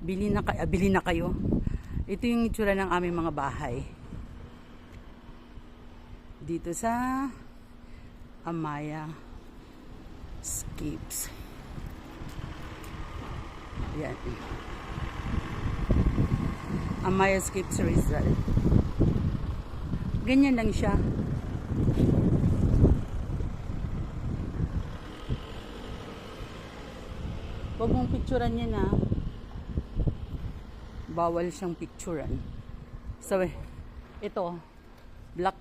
Bili na kayo. Ito yung itsura ng aming mga bahay. Dito sa Amaya Escapes. Yan. Amaya Escapes Rizal. Ganyan lang siya. Huwag mong picturean yan ha. Bawal siyang picturean. So, ito, black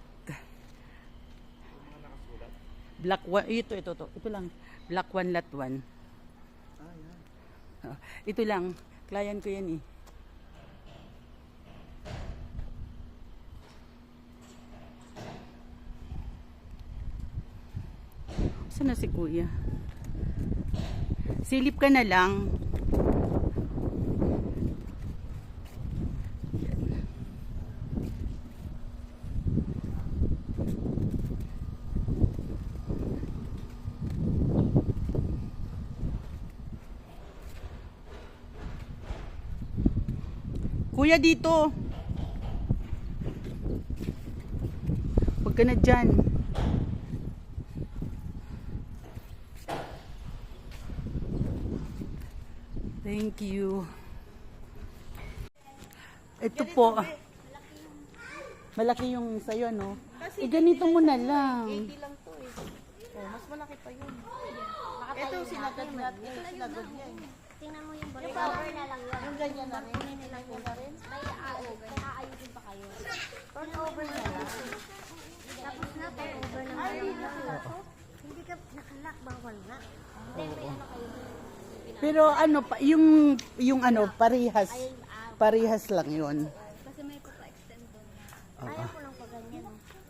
one, ito lang, black one lot one. Ito lang, client ko yan eh. Saan na si kuya? Silip ka na lang. Kuya, dito. Huwag ka na dyan. Thank you. Ito po. Malaki yung sayo, no? Ganito mo na lang. 80 lang to eh. Oh, mas malaki pa yun. Ito, sinagad natin. Ito, sinagad niya eh. Tingnan mo yung balik. Cover na lang yun. Yung ganyan na rin. Ganyan na rin. Kaya-ayusin pa kayo. Turn over na lang. Tapos na, turn over na lang. Hindi ka nakalak, bawal na. Then may ano kayo. Pero ano pa, yung ano, parehas lang yun. Kasi may pa-extend doon. Ayaw ko lang pa ganyan.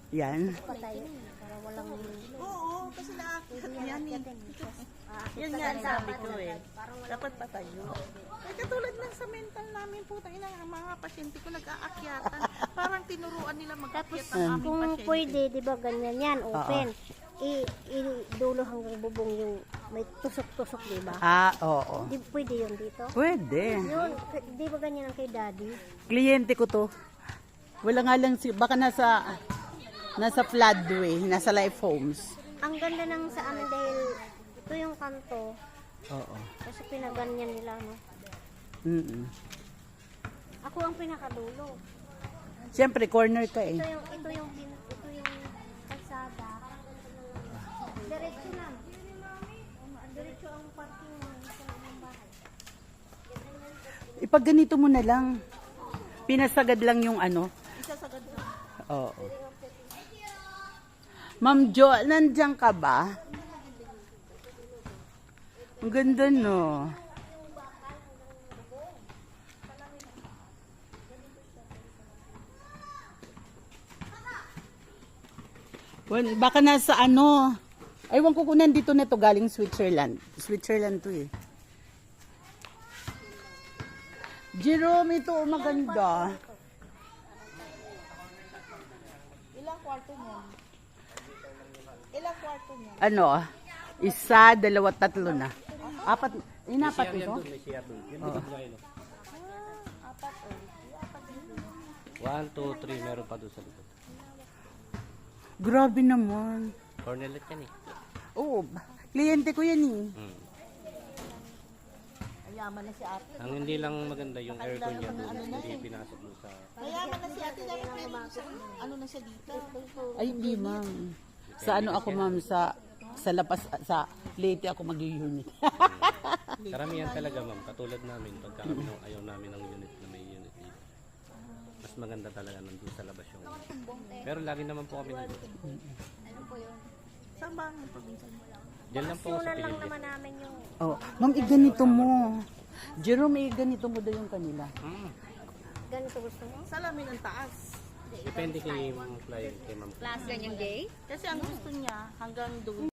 Yan. Patay. Para walang... Oo, kasi naakit yan eh. Yan nga ang sabi ko eh. Dapat patayo. Ay, katulad ng sa mental namin po, ang mga pasyente ko nag-aakyatan. Parang tinuruan nila mag-akyat ang aming Kung pasyente. pwede, di ba ganyan yan, open. I-dulo hanggang bubong yung may tusok-tusok, di ba? Oo. Di, pwede yun dito? Pwede. Yun, di ba ganyan ang kay daddy? Kliyente ko to. Wala nga lang, baka nasa floodway, nasa life homes. Ang ganda ng sa amin dahil ito yung kanto. Oo. Kasi pinaganyan nila, no? Ako ang pinakadulo. Siyempre, corner ka eh. Ito yung kalsada. Diretso lang. Diretso ang parking sa loob ng bahay. Ipag ganito mo na lang. Pinasagad lang yung ano. Isasagad na. Oo. Ma'am Jo, nandiyan ka ba? Ang ganda, no? Baka nasa ano. Aywan ko kung nandito na to, galing Switzerland. Switzerland to eh. Jerome, ito maganda. Ilang kwarto niyan? Ilang kwarto niyan? Ano? Isa, dalawa, tatlo na. Apat, inapat ito? Oo. 1, 2, 3, meron pa doon sa likod. Grabe naman. Cornelet yan eh. Oo, kliyente ko yan eh. Mayaman na si ate. Ang hindi lang maganda yung aircon niya doon, hindi pinasok mo sa... Mayaman na si ate. Dapat meron siya. Ano na siya dito? Ay, hindi ma'am. Sa ano ako ma'am, sa lapas, sa Leyte ako mag-unit. Karamihan talaga ma'am, katulad namin, pagka kami ayaw namin ng unit na may unit dito. Mas maganda talaga nandun sa labas yung... Pero lagi naman po kami nandun. Saan ba ang probinsya mo lang? Diyan lang po ako sa Sunan lang Pilipinas. naman namin yung... Oh, ma'am, ganito mo. Jerome, ganito mo daw yung kanila. Ganito gusto mo? Salamin ang taas. Depende kay ma'am client, kay ma'am. Kasi ang gusto niya hanggang doon.